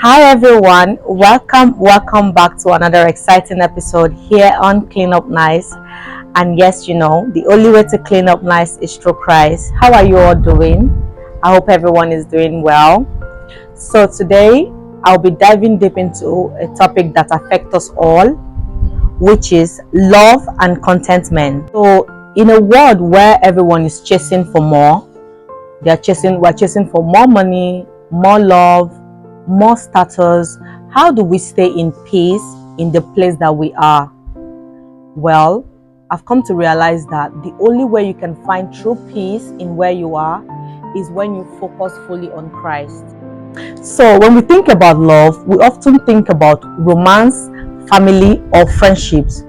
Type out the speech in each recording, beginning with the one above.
Hi everyone, welcome back to another exciting episode here on Clean Up Nice. And yes, the only way to clean up nice is through Christ. How are you all doing? I hope everyone is doing well. So today I'll be diving deep into a topic that affects us all, which is love and contentment. So in a world where everyone is chasing for more, we're chasing for more money, more love, more status. How do we stay in peace in the place that we are? Well, I've come to realize that the only way you can find true peace in where you are is when you focus fully on Christ. So when we think about love, we often think about romance, family, or friendships.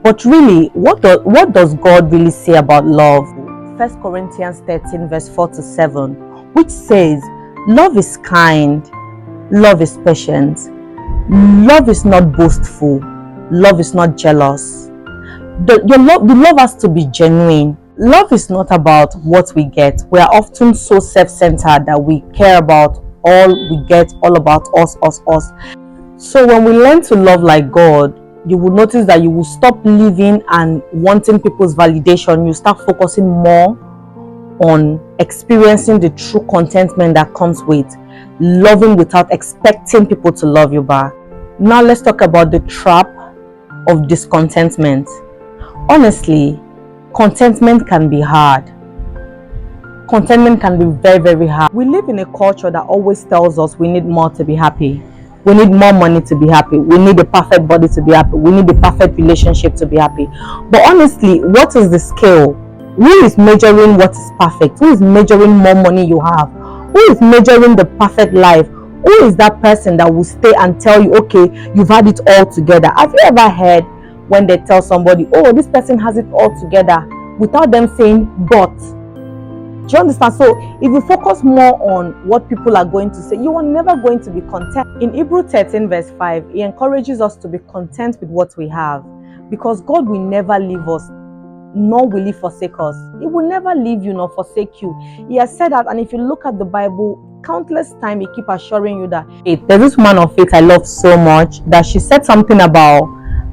But really, what does God really say about love? 1 Corinthians 13 verse 4-7, which says, love is kind, love is patient, love is not boastful, love is not jealous. The love has to be genuine. Love is not about what we get. We are often so self-centered that we care about all we get, all about us. So when we learn to love like God, you will notice that you will stop living and wanting people's validation. You start focusing more on experiencing the true contentment that comes with loving without expecting people to love you back. Now let's talk about the trap of discontentment. Honestly, contentment can be hard. Contentment can be very, very hard. We live in a culture that always tells us we need more to be happy. We need more money to be happy. We need a perfect body to be happy. We need a perfect relationship to be happy. But honestly, what is the scale? Who is measuring what is perfect? Who is measuring more money you have? Who is measuring the perfect life? Who is that person that will stay and tell you, okay, you've had it all together? Have you ever heard when they tell somebody, oh, this person has it all together, without them saying, but? Do you understand? So if you focus more on what people are going to say, you are never going to be content. In Hebrews 13 verse 5, he encourages us to be content with what we have, because God will never leave us, nor will he forsake us. He will never leave you nor forsake you. He has said that, and if you look at the Bible, countless times he keep assuring you that there's this woman of faith I love so much, that she said something about,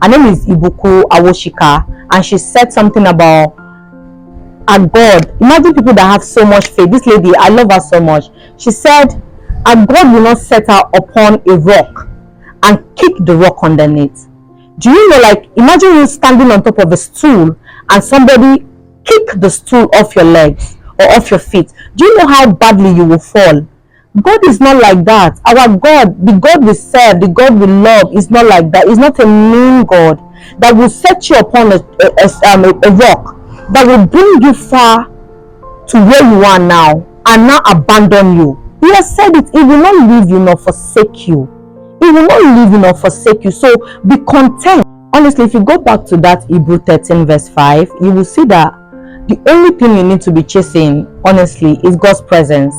her name is Ibuku Awoshika, and she said something about a God. Imagine people that have so much faith. This lady, I love her so much. She said, a God will not set her upon a rock and kick the rock underneath. Do you know, like, imagine you standing on top of a stool and somebody kick the stool off your legs or off your feet. Do you know how badly you will fall? God is not like that. Our God, the God we serve, the God we love, is not like that. He's not a mean God that will set you upon a rock that will bring you far to where you are now and now abandon you. He has said it. He will not leave you nor forsake you. He will not leave you nor forsake you. So be content. Honestly, if you go back to that Hebrews 13 verse 5, you will see that the only thing you need to be chasing, honestly, is God's presence.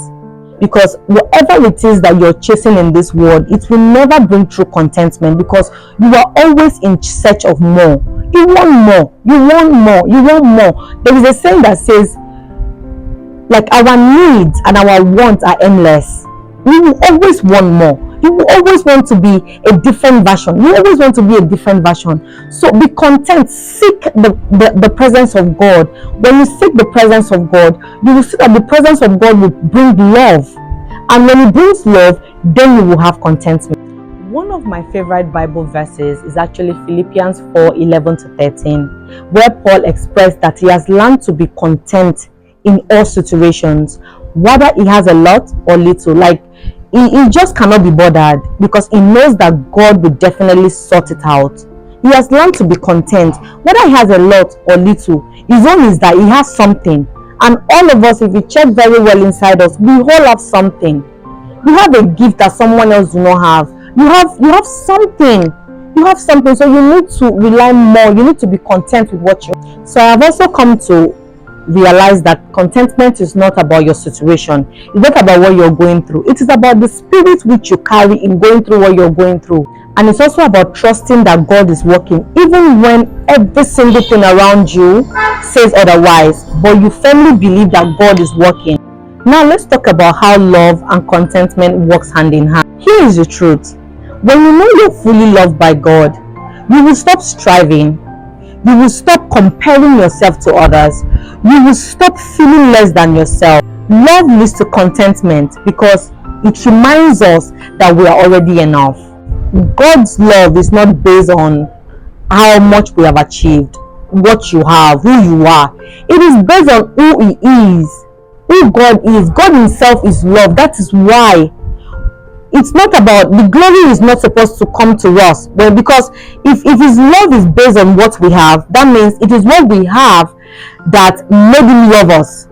Because whatever it is that you're chasing in this world, it will never bring true contentment, because you are always in search of more. You want more. You want more. You want more. There is a saying that says, like, our needs and our wants are endless. We will always want more. You will always want to be a different version. You always want to be a different version. So be content. Seek the presence of God. When you seek the presence of God, you will see that the presence of God will bring love. And when it brings love, then you will have contentment. One of my favorite Bible verses is actually Philippians 4:11-13, where Paul expressed that he has learned to be content in all situations, whether he has a lot or little. Like, he just cannot be bothered, because he knows that God will definitely sort it out. He has learned to be content, whether he has a lot or little. His own is that he has something. And all of us, if you check very well inside us, we all have something. You have a gift that someone else do not have. You have something. You have something. So you need to rely more. You need to be content with what you have. So I have also come to realize that contentment is not about your situation. It's not about what you're going through. It is about the spirit which you carry in going through what you're going through. And it's also about trusting that God is working, even when every single thing around you says otherwise, but you firmly believe that God is working. Now let's talk about how love and contentment works hand in hand. Here is the truth. When you know you're fully loved by God, you will stop striving. You will stop comparing yourself to others. You will stop feeling less than yourself. Love leads to contentment because it reminds us that we are already enough. God's love is not based on how much we have achieved, what you have, who you are. It is based on who He is, who God is. God Himself is love. That is why it's not about, the glory is not supposed to come to us. Well, because if His love is based on what we have, that means it is what we have that made Him love us.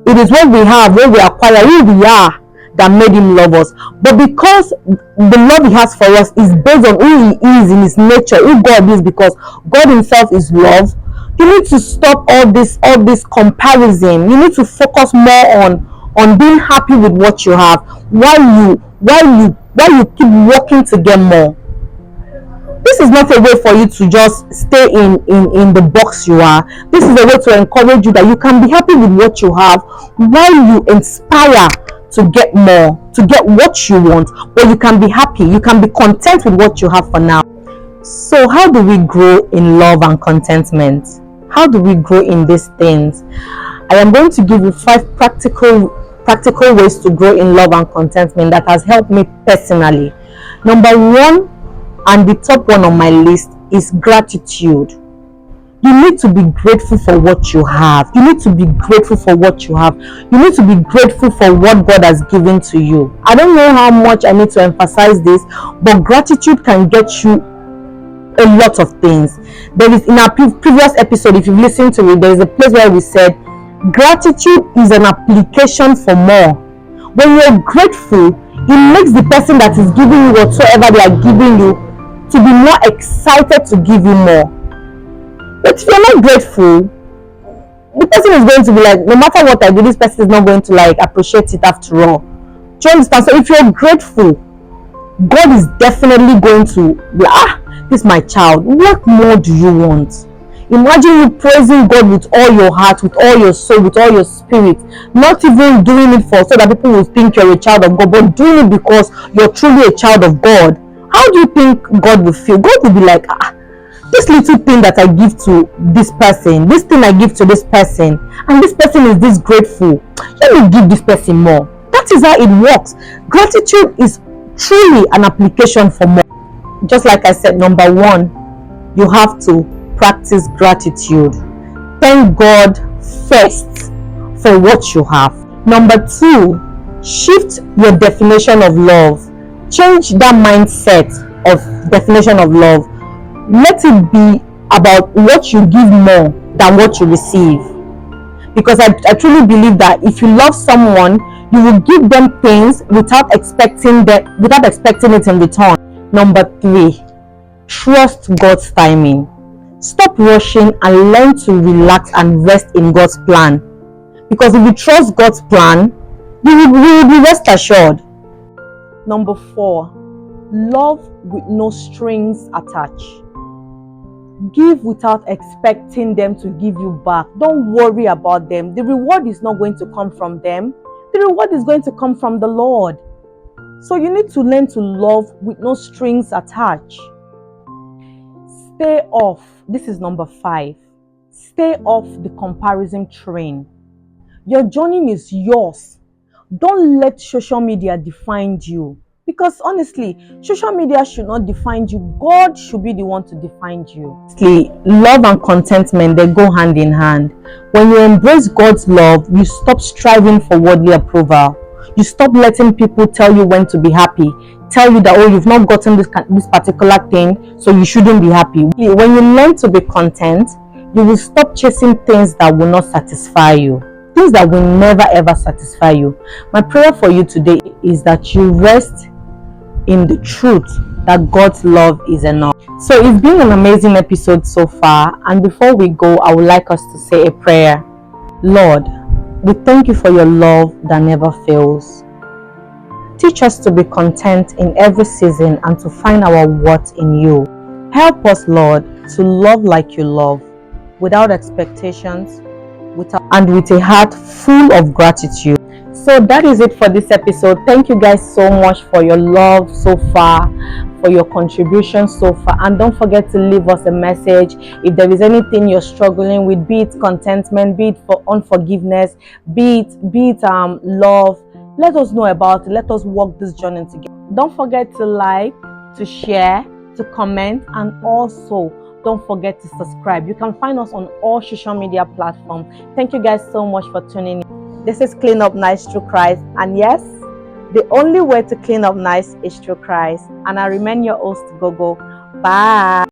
It is what we have, when we acquire, who we are, that made Him love us. But because the love He has for us is based on who He is in His nature, who God is, because God Himself is love, you need to stop all this comparison. You need to focus more on being happy with what you have, while you keep working to get more. This is not a way for you to just stay in the box you are. This is a way to encourage you that you can be happy with what you have, while you inspire to get more, to get what you want, but you can be happy, you can be content with what you have for now. So how do we grow in love and contentment? How do we grow in these things? I am going to give you 5 practical ways to grow in love and contentment that has helped me personally. Number 1, and the top one on my list, is gratitude. You need to be grateful for what you have. You need to be grateful for what you have. You need to be grateful for what God has given to you. I don't know how much I need to emphasize this, but gratitude can get you a lot of things. There is, in our previous episode, if you've listened to it, there is a place where we said gratitude is an application for more. When you're grateful, it makes the person that is giving you whatsoever they are giving you to be more excited to give you more. But if you're not grateful, the person is going to be like, no matter what I do, this person is not going to like appreciate it after all. Do you understand? So if you're grateful, God is definitely going to be, this is my child. What more do you want? Imagine you praising God with all your heart, with all your soul, with all your spirit. Not even doing it so that people will think you're a child of God, but doing it because you're truly a child of God. How do you think God will feel? God will be like, this little thing that I give to this person, this thing I give to this person, and this person is this grateful, let me give this person more. That is how it works. Gratitude is truly an application for more. Just like I said, number 1, you have to practice gratitude. Thank God first for what you have. Number 2, shift your definition of love. Change that mindset of definition of love. Let it be about what you give more than what you receive. Because I truly believe that if you love someone, you will give them things without expecting it in return. Number 3, trust God's timing. Stop rushing and learn to relax and rest in God's plan. Because if you trust God's plan, you will be rest assured. Number 4, love with no strings attached. Give without expecting them to give you back. Don't worry about them. The reward is not going to come from them. The reward is going to come from the Lord. So you need to learn to love with no strings attached. Stay off. This is number 5. Stay off the comparison train. Your journey is yours. Don't let social media define you. Because honestly, social media should not define you. God should be the one to define you. Honestly, love and contentment, they go hand in hand. When you embrace God's love, you stop striving for worldly approval. You stop letting people tell you when to be happy. Tell you that, you've not gotten this particular thing, so you shouldn't be happy. When you learn to be content, you will stop chasing things that will not satisfy you. Things that will never ever satisfy you. My prayer for you today is that you rest in the truth that God's love is enough. So it's been an amazing episode so far, and before we go, I would like us to say a prayer. Lord, we thank you for your love that never fails. Teach us to be content in every season and to find our worth in you. Help us, Lord, to love like you love, without expectations, and with a heart full of gratitude. So that is it for this episode. Thank you guys so much for your love so far, for your contribution so far, and don't forget to leave us a message if there is anything you're struggling with, be it contentment, be it for unforgiveness, be it love. Let us know about it. Let us walk this journey together. Don't forget to like, to share, to comment, and also don't forget to subscribe. You can find us on all social media platforms. Thank you guys so much for tuning in. This is Clean Up Nice through Christ, and yes, the only way to clean up nice is through Christ. And I remain your host, Gogo. Bye.